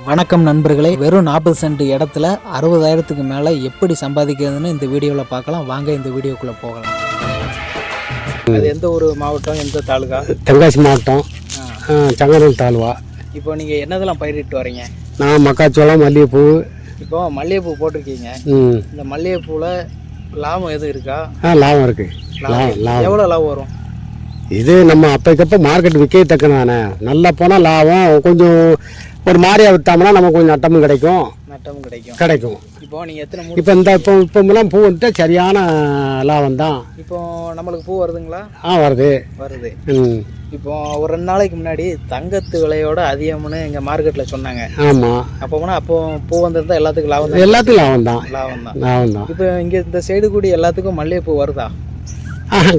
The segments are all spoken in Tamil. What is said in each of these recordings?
வணக்கம் நண்பர்களே, வெறும் 40 சென்ட் இடத்துல 60,000க்கு மேலே எப்படி சம்பாதிக்கிறதுன்னு இந்த வீடியோவில் பார்க்கலாம். வாங்க இந்த வீடியோக்குள்ளே போகலாம். அது எந்த ஒரு மாவட்டம், எந்த தாலுகா? தென்காசி மாவட்டம், சங்கரன் தாலுவா. இப்போ நீங்கள் என்னதெல்லாம் பயிரிட்டு வரீங்க? நான் மக்காச்சோளம், மல்லிகைப்பூ. இப்போ மல்லிகைப்பூ போட்டிருக்கீங்க. இந்த மல்லிகைப்பூவில் லாபம் எதுவும் இருக்கா? லாபம் இருக்குது. லாபம் எவ்வளோ லாபம் வரும்? இது நம்ம அப்போக்கப்போ மார்க்கெட் விற்கத்தக்க தானே. நல்லா போனால் லாபம், கொஞ்சம் ஒரு மாதிரியாக விற்றோம்னா நமக்கு கொஞ்சம் நட்டமும் கிடைக்கும். கிடைக்கும். இப்போ நீங்கள் எத்தனை இப்போலாம் பூ வந்துட்டு சரியான லாபம் தான். இப்போ நம்மளுக்கு பூ வருதுங்களா? வருது. இப்போ ஒரு 2 நாளைக்கு முன்னாடி தங்கத்து விலையோட அதிகம்னு எங்கள் மார்க்கெட்டில் சொன்னாங்க. ஆமாம். அப்போ பூ வந்திருந்தா எல்லாத்துக்கும் லாபம் தான். எல்லாத்துக்கும் லாபம் தான். இப்போ இங்கே இந்த சைடு கூடி எல்லாத்துக்கும் மல்லிகைப்பூ வருதா?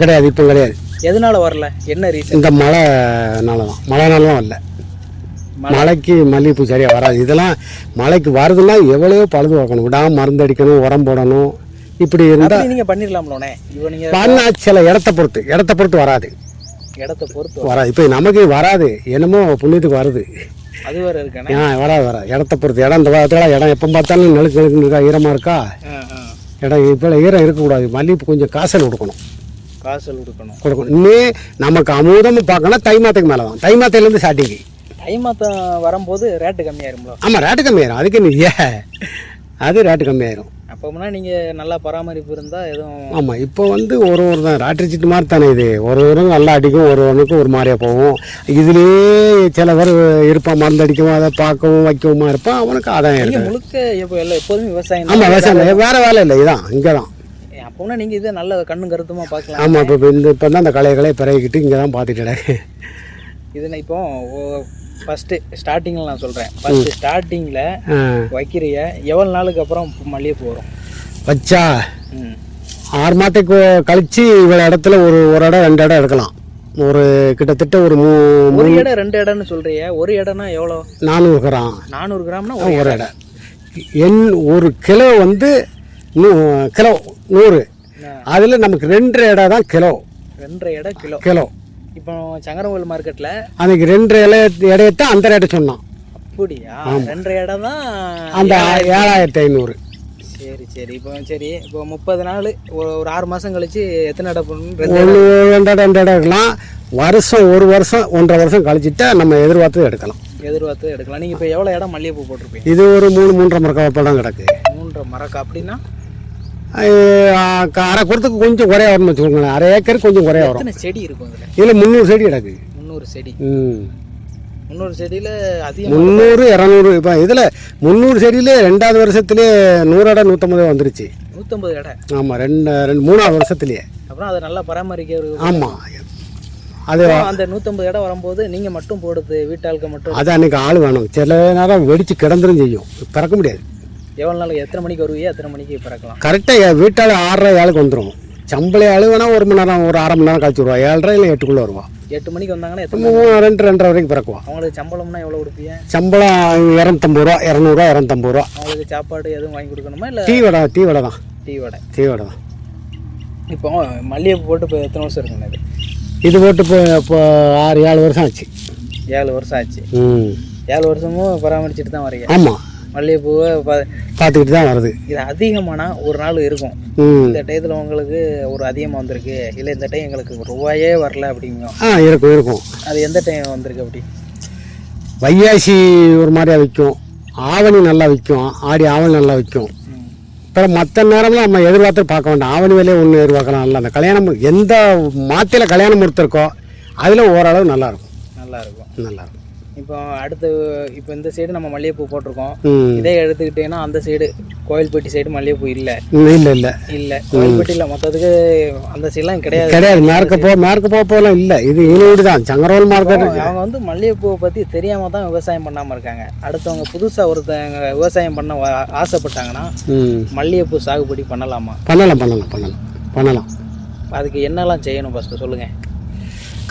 கிடையாது, இப்போ கிடையாது. எதனால வரல? என்ன ரீசன்? இந்த மழைனால தான் வரல. மழைக்கு மல்லிகைப்பூ சரியாக வராது. இதெல்லாம் மழைக்கு வருதுன்னா எவ்வளோ பழுது வைக்கணும், விடாமல் மருந்து அடிக்கணும், உரம் போடணும். இப்படி இருந்தால் நீங்கள் பண்ணிடலாம்லோனே. இப்போ நீங்கள் பண்ணால் சில இடத்த பொறுத்து வராது. இப்போ நமக்கு வராது, என்னமோ புண்ணியத்துக்கு வருது. அது வேறு இருக்கானே. வராது. இடத்த பொறுத்து. இடம் இந்த வாரத்தில் இடம் எப்போ பார்த்தாலும் நெழுக்கு இருக்கா, ஈரமாக இருக்கா. இடம் இப்போ ஈரம் இருக்கக்கூடாது. மல்லிகைப்பூ கொஞ்சம் காசல் கொடுக்கணும். இன்னும் நமக்கு அமுதமாக பார்க்கணும். தை மாதத்துக்கு மேலே தான். தை மாதத்துலேருந்து ஸ்டார்டிங்கு. தை மாதம் வரும்போது ரேட்டு கம்மியாயிருங்களா? ஆமாம், ரேட்டு கம்மியாயிரும். அதுக்கு அது ரேட்டு கம்மியாயிரும். அப்போம்னா நீங்கள் நல்லா பராமரிப்பு இருந்தால் எதுவும். ஆமாம், இப்போ ஒரு தான் ராட்டரி சீட்டு மாதிரி தானே இது. ஒரு நல்லா அடிக்கும், ஒருவனுக்கும் ஒரு மாதிரியாக போகும். இதுலேயே சில பேர் இருப்பான், மருந்து அடிக்கவும், அதை பார்க்கவும் வைக்கவுமா இருப்பான். அவனுக்கு ஆதாயம் இருக்குது. முழுக்க எப்போதுமே விவசாயம். ஆமாம், விவசாயம். வேறு வேலை இல்லை, இதுதான், இங்கே தான். அப்போனா நீங்கள் இதை நல்ல கண்ணும் கருத்துமாக பார்க்கலாம். ஆமாம், இப்போ தான் அந்த களையை பிறகிக்கிட்டு இங்கே தான் பார்த்துட்டு இது இப்போ ஃபஸ்ட்டு ஸ்டார்டிங்கில் நான் சொல்கிறேன். ஃபஸ்ட்டு ஸ்டார்டிங்கில் வைக்கிறிய எவ்வளோ நாளுக்கு அப்புறம் மல்லிகைப்பூ வரும்? வச்சா 6 மாதத்துக்கு கழிச்சு இவ்வளோ இடத்துல ஒரு இடம் 2 இடம் எடுக்கலாம். ஒரு கிட்டத்தட்ட ஒரு இடம் 2 இடம்னு சொல்கிறிய. ஒரு இடம்னா எவ்வளோ? 400 கிராம். 400 கிராம்னா ஒரு இடம். ஒரு கிலோ கிலோ 100. அதில் நமக்கு 2 இடம் தான் கிலோ. 2 இடம் கிலோ. இப்போ சங்கரங்கோயில் மார்க்கெட்டில் அன்றைக்கி 2 இடையத்தான் அந்த ரேட்டை சொன்னான். அப்படியா? 2 இடம் தான் அந்த 7500. சரி. இப்போ 30 நாள், ஒரு 6 மாதம் கழிச்சு எத்தனை இடம் போடணும்? 2 இடம் இருக்கலாம். வருஷம் 1 வருஷம் 1.5 வருஷம் கழிச்சுட்டா நம்ம எதிர்பார்த்து எடுக்கலாம். நீங்கள் இப்போ எவ்வளோ இடம் மல்லிகைப்பூ போட்டிருப்பீங்க? இது ஒரு 3-3.5 மரக்கா படம் கிடக்கு. 3.5 மரக்கா அப்படின்னா அரை குறத்துக்கு கொஞ்சம் குறைய வரும்னு வச்சுக்கோங்களேன். அரை ஏக்கருக்கு கொஞ்சம் குறைய வரும். செடி இருக்கும் இதில் 300 செடி கிடக்கு. 300 செடி. 300 செடியில் அதிகம் 300 200. இப்போ இதில் 300 செடியிலே 2வது வருஷத்துலேயே 100 இடம் 150 வந்துருச்சு. 150 இடம். ஆமாம், 3வது வருஷத்துலேயே. அப்புறம் அதை நல்லா பராமரிக்க. ஆமாம், அது அந்த 150 இடம் வரும்போது நீங்கள் மட்டும் போடுது, வீட்டாளுக்கு மட்டும்? அது அன்றைக்கி ஆள் வேணும். சில நேரம் வெடித்து கிடந்துரும் செய்யும், பறக்க முடியாது. எவ்வளோ நாள், எத்தனை மணிக்கு வருவீங்க, எத்தனை மணிக்கு பறக்கலாம்? கரெக்டாக வீட்டால் 6:30 வந்துடும். சம்பளை ஆள் வேணால் 1 மணி நேரம், ஒரு 1/2 மணி நேரம் கழிச்சு வருவா. 7:30 இல்லை 8க்குள்ளே வருவா. 8 மணிக்கு வந்தாங்கன்னா 2:30 வரைக்கும் பிறக்குவா. அவங்களுக்கு சம்பளம்னா எவ்வளோ கொடுப்பீங்க? சம்பளம் 250 ரூபா, 200 ரூபா, 250 ரூபா. அவங்களுக்கு சாப்பாடு எதுவும் வாங்கி கொடுக்கணுமா? இல்லை டீ வடை தான். டீ வடை தான். இப்போ மல்லிகைப்பூ போட்டு இப்போ எத்தனை வருஷம் இருக்குங்க? இது போட்டு இப்போ 6-7 வருஷம் ஆச்சு. 7 வருஷம் ஆச்சு. 7 வருஷமும் பராமரிச்சுட்டு தான் வரீங்க? ஆமாம், மல்லிகைப்பூவை பார்த்துக்கிட்டு தான் வருது. இது அதிகமானா ஒரு நாள் இருக்கும். இந்த டயத்தில் உங்களுக்கு ஒரு அதிகமாக வந்திருக்கு, இல்லை இந்த டைம் எங்களுக்கு ரூபாயே வரல அப்படிங்க. இருக்கும். அது எந்த டைம் வந்திருக்கு? அப்படி வையாசி ஒரு மாதிரியா விற்கும், ஆவணி நல்லா விற்கும், ஆடி ஆவணி நல்லா விற்கும். அப்புறம் மற்ற நேரம்லாம் நம்ம எதிர்பார்த்து பார்க்க வேண்டாம். ஆவணி வேலையை ஒன்று எதிர்பார்க்கலாம். இல்லை, அந்த கல்யாணம் எந்த மாத்தியில் கல்யாணம் முடித்திருக்கோ அதில் ஓரளவு நல்லாயிருக்கும். இப்போ இந்த சைடு நம்ம மல்லிகைப்பூ போட்டிருக்கோம். இதே எடுத்துக்கிட்டீங்கன்னா அந்த சைடு கோயில்பட்டி சைடு மல்லிகைப்பூ இல்லை. கோயில்பட்டியில் மொத்தத்துக்கு அந்த சைட்லாம் கிடையாது. மேற்கு போகலாம் இல்லை. இது ஈரோடு தான், சங்கரவல் மார்க்கெட். அவங்க மல்லிகைப்பூவை பற்றி தெரியாமல் தான் விவசாயம் பண்ணாமல் இருக்காங்க. அடுத்தவங்க புதுசாக ஒருத்தவங்க விவசாயம் பண்ண ஆசைப்பட்டாங்கன்னா மல்லிகைப்பூ சாகுபடி பண்ணலாமா? பண்ணலாம். அதுக்கு என்னெல்லாம் செய்யணும் ஃபஸ்ட்டு சொல்லுங்கள்.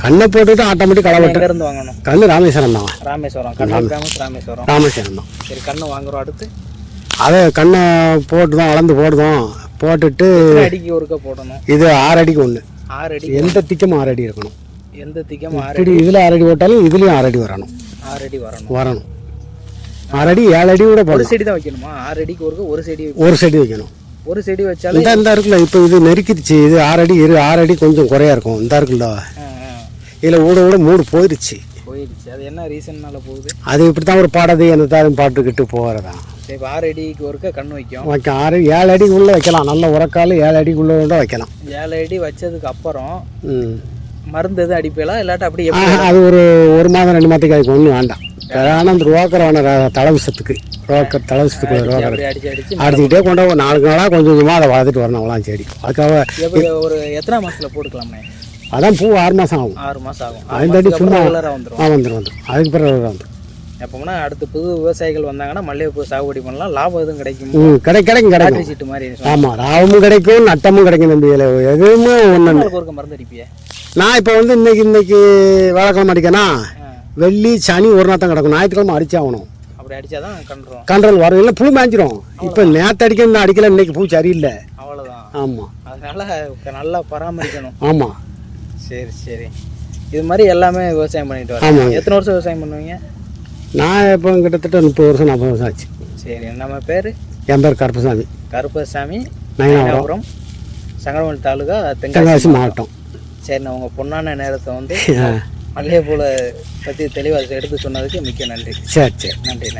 கண்ணை போட்டுட்டு ஆட்டோமேட்டிக் களை வெட்ட. இருந்து வாங்கணும். கண்ணு ராமேஸ்வரம் தான். ராமேஸ்வரம் தான். சரி, கண்ணு வாங்குறோம். அடுத்து அதை கண்ணை போட்டுட்டு அடிக்கு ஒருக்க போடணும். இது 6 அடிக்கு 1. 6 அடி. எந்த திக்கும் 6 அடி இருக்கணும். எந்த திக்கும் 6 அடி. இதில் 6 அடி போட்டாலும் இதுலேயும் 6 அடி வரணும். 6 அடி வரணும். 6 அடி 7 அடி கூட ஒரு போடலாம். செடி தான் வைக்கணுமா? 6 அடிக்கு ஒரு செடி ஒரு செடி வைக்கணும். ஒரு செடி வச்சாலும் இந்த இருக்குல்ல, இப்போ இது நெருக்கிடுச்சு. இது 6 அடி 6 அடி கொஞ்சம் குறையா இருக்கும். இந்த இருக்குல்ல, இதில் ஊட மூடு போயிடுச்சு. அது என்ன ரீசன்னால போகுது? அது இப்படி தான் ஒரு பாடது அந்த தாரும் பாட்டுக்கிட்டு போகிறதான். சரி, இப்போ 6 அடிக்கு ஒருக்க கண் வைக்கும். 7 அடிக்குள்ளே வைக்கலாம். நல்ல உரக்கால் 7 அடிக்குள்ளே கூட வைக்கலாம். 7 அடி வச்சதுக்கு அப்புறம் மருந்து எதுவும் அடிப்பேலாம் இல்லாட்டா அப்படி? அது ஒரு மாதம் 2 மாதத்துக்கு அதுக்கு ஒன்றும் வேண்டாம். ஆனால் அந்த ரோக்கரான தலை விஷத்துக்கு தலை விஷத்துக்கு அடிச்சுக்கிட்டே கொண்டு ஒரு 4 நாளாக கொஞ்சம் கொஞ்சமாக அதை வளர்த்துட்டு வரணும். அவ்வளோ செடி அதுக்காக ஒரு எத்தனை மாதத்தில் போட்டுக்கலாம்ண்ணே? அதான் பூ 6 மாதம் ஆகும். 6 மாதம் ஆகும். 5 அடி சும்மா வந்துடும். வந்துடும். அதுக்கு பிறகு வந்துடும். எப்போனா அடுத்து புது விவசாயிகள் வந்தாங்கன்னா மல்லிகைப்பூ சாகுபடி பண்ணலாம். லாபம் எதுவும் கிடைக்கும்? கிடைக்கும். சீட்டு மாதிரி. ஆமாம், லாபமும் கிடைக்கும், நட்டமும் கிடைக்கும். தம்பி எதுவுமே ஒன்று ஒரு மருந்து அடிப்பியே. நான் இப்போ வந்து இன்னைக்கு வேலைக்கிழமை அடிக்கனா, வெள்ளி சனி ஒரு நாள் தான் கிடக்கும். ஞாயிற்றுக்கிழமை அடிச்சாகணும். அப்படி அடிச்சாதான் கண்ட்ரோல் வரும். இல்லை புழு மேய்ஞ்சிரும். இப்போ நேற்று அடிக்க அடிக்கல, இன்னைக்கு பூ சரியில்லை. அவ்வளோதான். ஆமாம், அதனால நல்லா பராமரிக்கணும். ஆமாம். சரி. இது மாதிரி எல்லாமே விவசாயம் பண்ணிட்டு வரேன். ஆமாம். எத்தனை வருஷம் விவசாயம் பண்ணுவீங்க? நான் இப்போ கிட்டத்தட்ட 30 வருஷம் 40 வருஷம் ஆச்சு. சரி, நம்ம பேர்? என் பேர் கருப்பசாமி. நயினாபுரம், சங்கரமணி தாலுகா, தென்காசி மாவட்டம். சரி, நான் உங்கள் பொன்னான நேரத்தை வந்து மல்லிகைப்பூவை பற்றி தெளிவாக எடுத்து சொன்னதுக்கு மிக்க நன்றி. சரி. நன்றி.